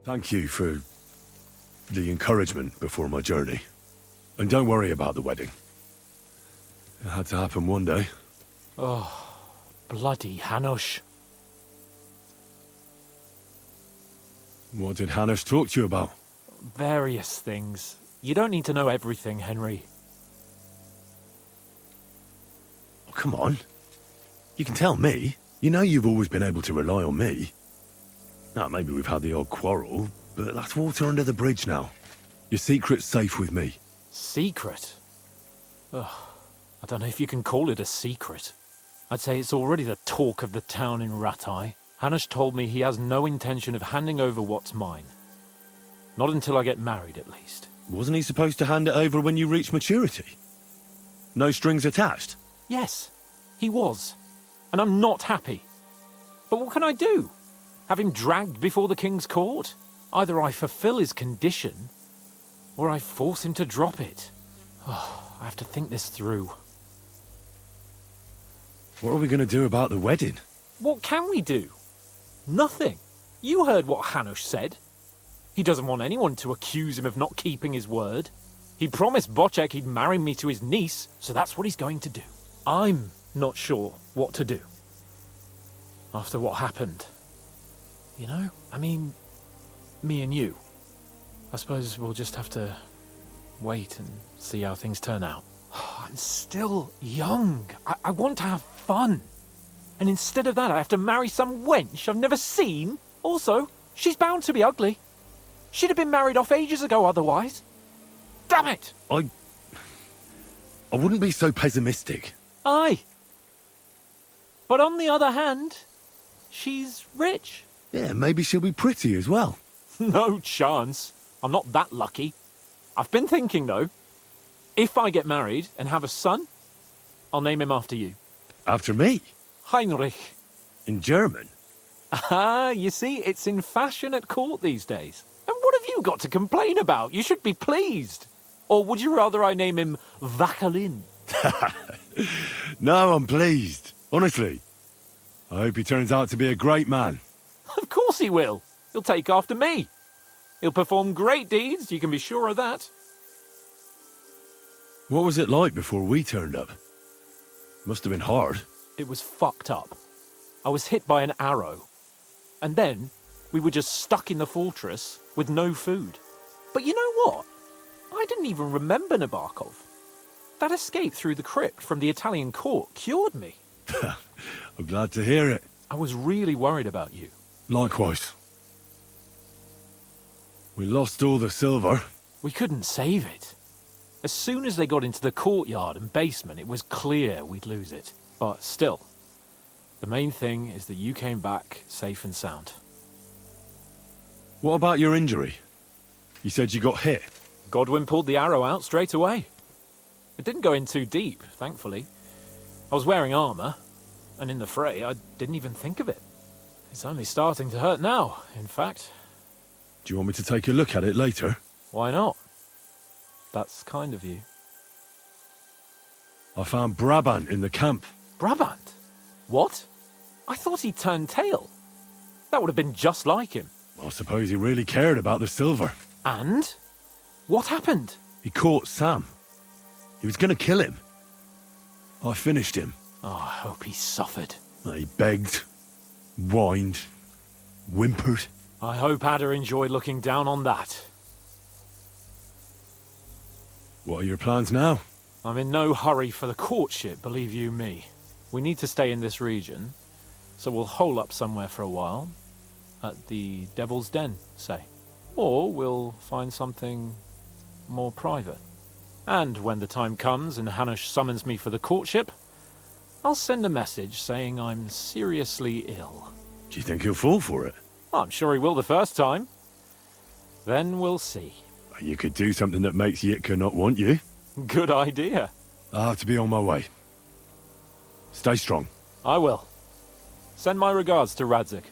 Thank you for the encouragement before my journey. And don't worry about the wedding. It had to happen one day. Oh, bloody Hanush. What did Hanush talk to you about? Various things. You don't need to know everything, Henry. Oh, come on. You can tell me. You know you've always been able to rely on me. Now, maybe we've had the odd quarrel, but that's water under the bridge now. Your secret's safe with me. Secret? Ugh, I don't know if you can call it a secret. I'd say it's already the talk of the town in Ratai. Hanush told me he has no intention of handing over what's mine. Not until I get married, at least. Wasn't he supposed to hand it over when you reach maturity? No strings attached? Yes, he was. And I'm not happy. But what can I do? Have him dragged before the king's court? Either I fulfill his condition, or I force him to drop it. Oh, I have to think this through. What are we going to do about the wedding? What can we do? Nothing. You heard what Hanush said. He doesn't want anyone to accuse him of not keeping his word. He promised Bocek he'd marry me to his niece, so that's what he's going to do. I'm not sure what to do. After what happened. You know? I mean, me and you. I suppose we'll just have to wait and see how things turn out. I'm still young. I want to have fun. And instead of that, I have to marry some wench I've never seen. Also, she's bound to be ugly. She'd have been married off ages ago otherwise. Damn it! I wouldn't be so pessimistic. Aye. But on the other hand, she's rich. Yeah, maybe she'll be pretty as well. No chance. I'm not that lucky. I've been thinking, though. If I get married and have a son, I'll name him after you. After me? Heinrich. In German? Ah, you see, it's in fashion at court these days. And what have you got to complain about? You should be pleased. Or would you rather I name him Vacalin? No, I'm pleased. Honestly. I hope he turns out to be a great man. Of course he will. He'll take after me. He'll perform great deeds, you can be sure of that. What was it like before we turned up? Must have been hard. It was fucked up. I was hit by an arrow. And then, we were just stuck in the fortress with no food. But you know what? I didn't even remember Nabokov. That escape through the crypt from the Italian court cured me. I'm glad to hear it. I was really worried about you. Likewise. We lost all the silver. We couldn't save it. As soon as they got into the courtyard and basement, it was clear we'd lose it. But still, the main thing is that you came back safe and sound. What about your injury? You said you got hit. Godwin pulled the arrow out straight away. It didn't go in too deep, thankfully. I was wearing armor, and in the fray, I didn't even think of it. It's only starting to hurt now, in fact. Do you want me to take a look at it later? Why not? That's kind of you. I found Brabant in the camp. Brabant? What? I thought he turned tail. That would have been just like him. I suppose he really cared about the silver. And? What happened? He caught Sam. He was going to kill him. I finished him. Oh, I hope he suffered. He begged, whined, whimpered. I hope Ada enjoyed looking down on that. What are your plans now? I'm in no hurry for the courtship, believe you me. We need to stay in this region, so we'll hole up somewhere for a while. At the Devil's Den, say. Or we'll find something more private. And when the time comes and Hanush summons me for the courtship, I'll send a message saying I'm seriously ill. Do you think he'll fall for it? I'm sure he will the first time. Then we'll see. You could do something that makes Yitka not want you. Good idea. I'll have to be on my way. Stay strong. I will. Send my regards to Radzik.